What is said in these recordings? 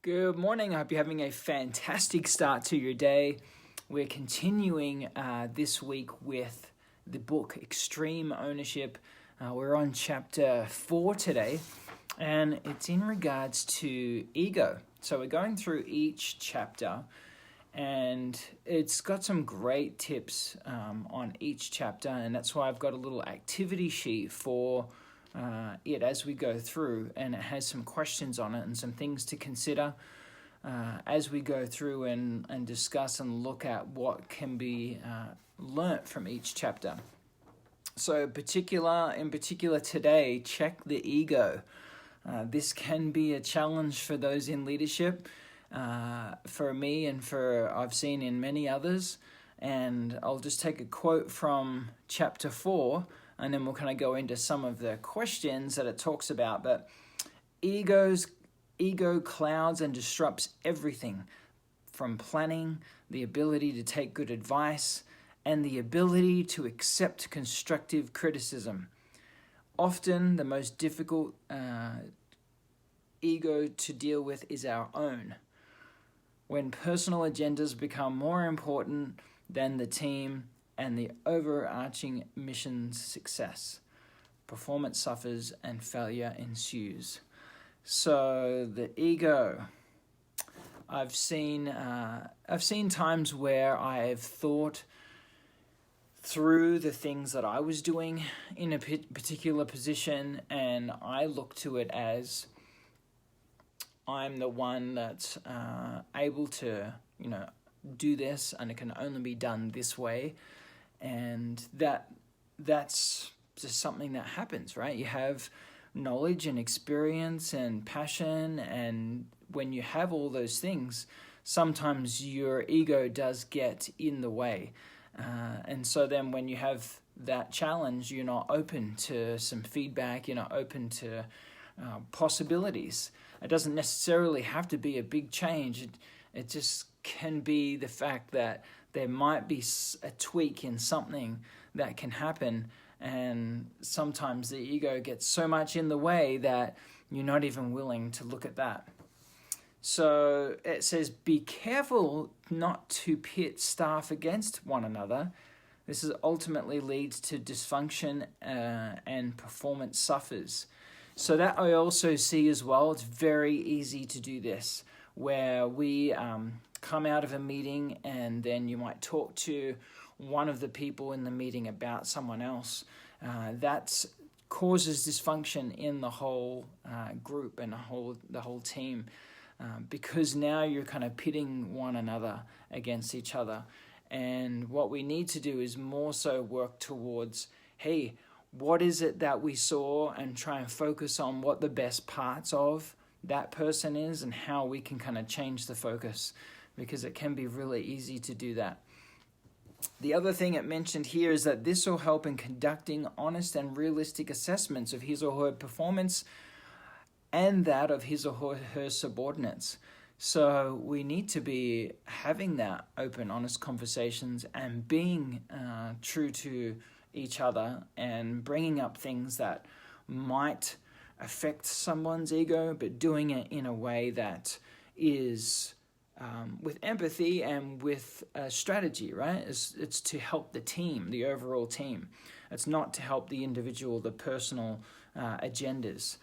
Good morning. I hope you're having a fantastic start to your day. We're continuing this week with the book Extreme Ownership. We're on chapter 4 today, and it's in regards to ego. So we're going through each chapter, and it's got some great tips on each chapter, and that's why I've got a little activity sheet for it as we go through, and it has some questions on it and some things to consider as we go through and discuss and look at what can be learnt from each chapter. So in particular today, check the ego. This can be a challenge for those in leadership, for me and for I've seen in many others. And I'll just take a quote from chapter 4, and then we'll kind of go into some of the questions that it talks about. But ego clouds and disrupts everything from planning, the ability to take good advice, and the ability to accept constructive criticism. Often the most difficult ego to deal with is our own. When personal agendas become more important than the team and the overarching mission's success, performance suffers and failure ensues. So the ego, I've seen times where I've thought through the things that I was doing in a particular position, and I look to it as I'm the one that's able to, do this, and it can only be done this way. And that's just something that happens, right? You have knowledge and experience and passion, and when you have all those things, sometimes your ego does get in the way. And so then when you have that challenge, you're not open to some feedback, you're not open to possibilities. It doesn't necessarily have to be a big change. It just can be the fact that there might be a tweak in something that can happen, and sometimes the ego gets so much in the way that you're not even willing to look at that. So it says, be careful not to pit staff against one another. This ultimately leads to dysfunction and performance suffers. So that I also see as well. It's very easy to do this, where we come out of a meeting and then you might talk to one of the people in the meeting about someone else. That causes dysfunction in the whole group and the whole team, because now you're kind of pitting one another against each other. And what we need to do is more so work towards, hey, what is it that we saw, and try and focus on what the best parts of that person is and how we can kind of change the focus, because it can be really easy to do that. The other thing it mentioned here is that this will help in conducting honest and realistic assessments of his or her performance and that of his or her subordinates. So we need to be having that open, honest conversations and being true to each other and bringing up things that might affect someone's ego, but doing it in a way that is with empathy and with strategy, right? It's to help the team, the overall team. It's not to help the individual, the personal agendas.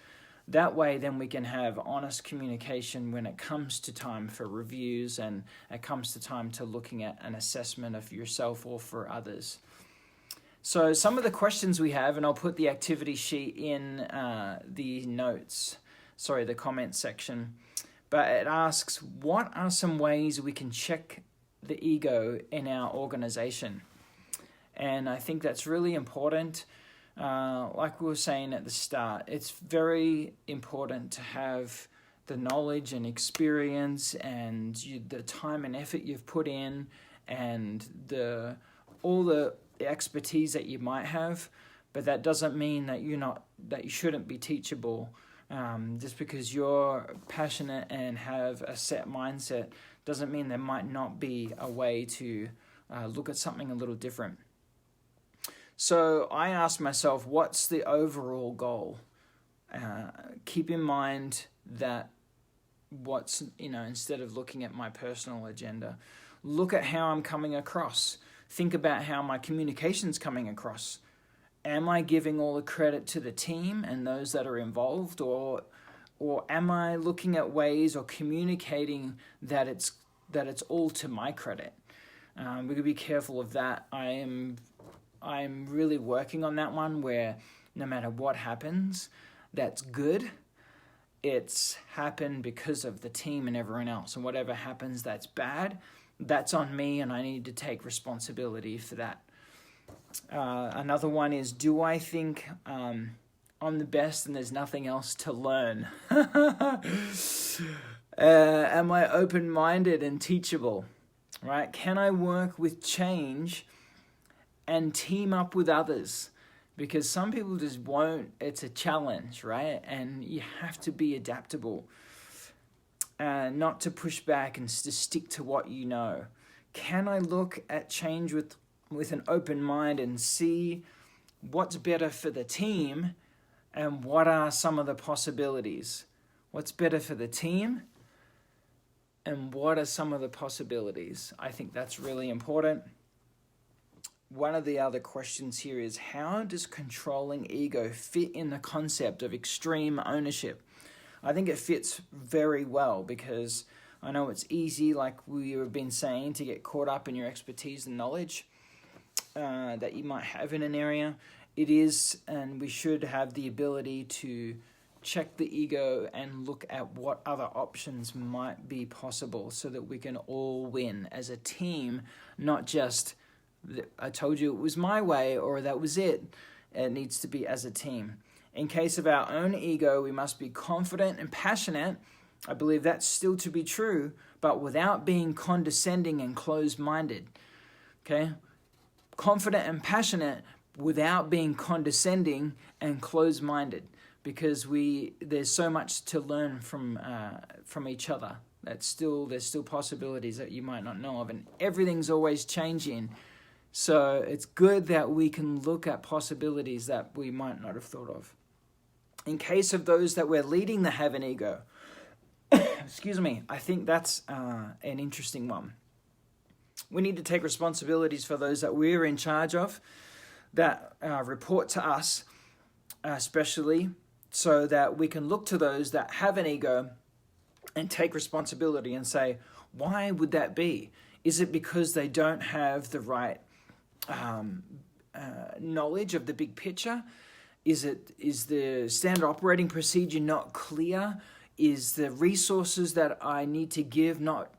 That way, then we can have honest communication when it comes to time for reviews and it comes to time to looking at an assessment of yourself or for others. So some of the questions we have, and I'll put the activity sheet in the comment section, but it asks, what are some ways we can check the ego in our organization? And I think that's really important. Like we were saying at the start, it's very important to have the knowledge and experience and the time and effort you've put in, and all the expertise that you might have, but that doesn't mean that you shouldn't be teachable. Just because you're passionate and have a set mindset doesn't mean there might not be a way to look at something a little different. So I asked myself, what's the overall goal? Keep in mind that instead of looking at my personal agenda. Look at how I'm coming across. Think about how my communication's coming across. Am I giving all the credit to the team and those that are involved, or am I looking at ways or communicating that it's all to my credit? We could be careful of that. I'm really working on that one, where no matter what happens, that's good. It's happened because of the team and everyone else, and whatever happens that's bad, that's on me, and I need to take responsibility for that. Another one is, do I think I'm the best and there's nothing else to learn? Am I open-minded and teachable? Right? Can I work with change and team up with others? Because some people just won't. It's a challenge, right? And you have to be adaptable. Not to push back and to stick to what you know. Can I look at change with an open mind and see what's better for the team and what are some of the possibilities? What's better for the team and what are some of the possibilities? I think that's really important. One of the other questions here is, how does controlling ego fit in the concept of extreme ownership? I think it fits very well, because I know it's easy, like we have been saying, to get caught up in your expertise and knowledge that you might have in an area. It is, and we should have the ability to check the ego and look at what other options might be possible so that we can all win as a team, not just, I told you it was my way or that was it. It needs to be as a team. In case of our own ego, we must be confident and passionate. I believe that's still to be true, but without being condescending and closed-minded. Okay? Confident and passionate without being condescending and closed-minded, because there's so much to learn from each other. There's still possibilities that you might not know of, and everything's always changing. So it's good that we can look at possibilities that we might not have thought of. In case of those that we're leading that have an ego, excuse me, I think that's an interesting one. We need to take responsibilities for those that we're in charge of, that report to us, especially, so that we can look to those that have an ego and take responsibility and say, why would that be? Is it because they don't have the right knowledge of the big picture? Is the standard operating procedure not clear? Is the resources that I need to give not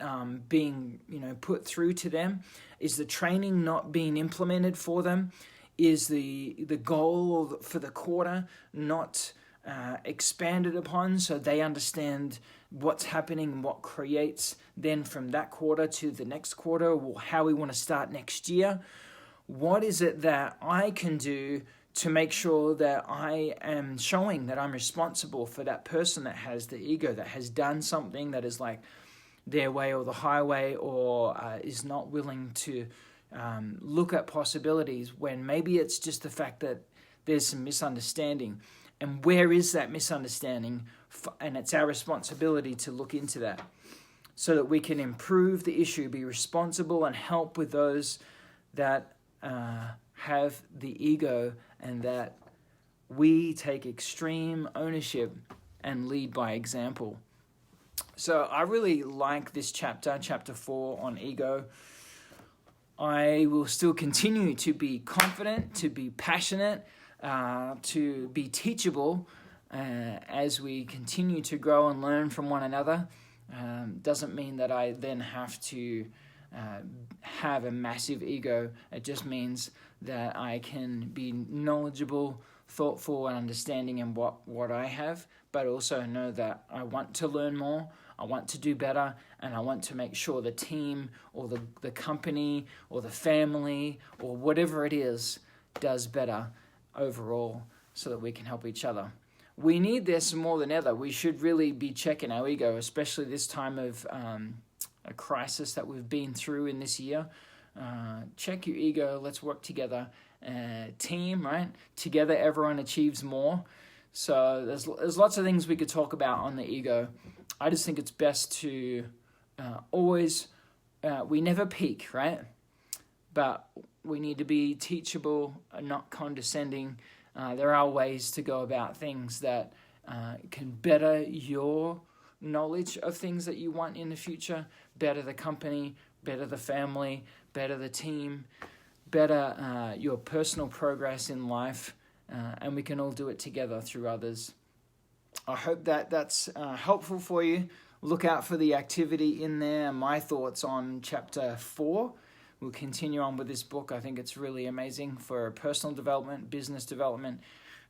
being put through to them? Is the training not being implemented for them? Is the goal for the quarter not expanded upon so they understand what's happening and what creates then from that quarter to the next quarter, or how we want to start next year? What is it that I can do to make sure that I am showing that I'm responsible for that person that has the ego, that has done something that is like their way or the highway, or is not willing to look at possibilities when maybe it's just the fact that there's some misunderstanding. And where is that misunderstanding? And it's our responsibility to look into that so that we can improve the issue, be responsible, and help with those that have the ego, and that we take extreme ownership and lead by example. So I really like this chapter, chapter 4 on ego. I will still continue to be confident, to be passionate, to be teachable as we continue to grow and learn from one another. Doesn't mean that I then have to have a massive ego. It just means that I can be knowledgeable, thoughtful, and understanding in what I have, but also know that I want to learn more, I want to do better, and I want to make sure the team or the company or the family or whatever it is does better overall so that we can help each other. We need this more than ever. We should really be checking our ego, especially this time of a crisis that we've been through in this year. Check your ego. Let's work together. Team, right? Together, everyone achieves more. So there's lots of things we could talk about on the ego. I just think it's best to always, we never peak, right? But we need to be teachable, not condescending. There are ways to go about things that can better your knowledge of things that you want in the future, better the company, better the family, better the team, better your personal progress in life, and we can all do it together through others. I hope that's helpful for you. Look out for the activity in there. My thoughts on chapter 4. We'll continue on with this book. I think it's really amazing for personal development, business development,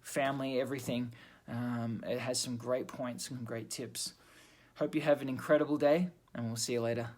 family, everything. It has some great points, some great tips. Hope you have an incredible day, and we'll see you later.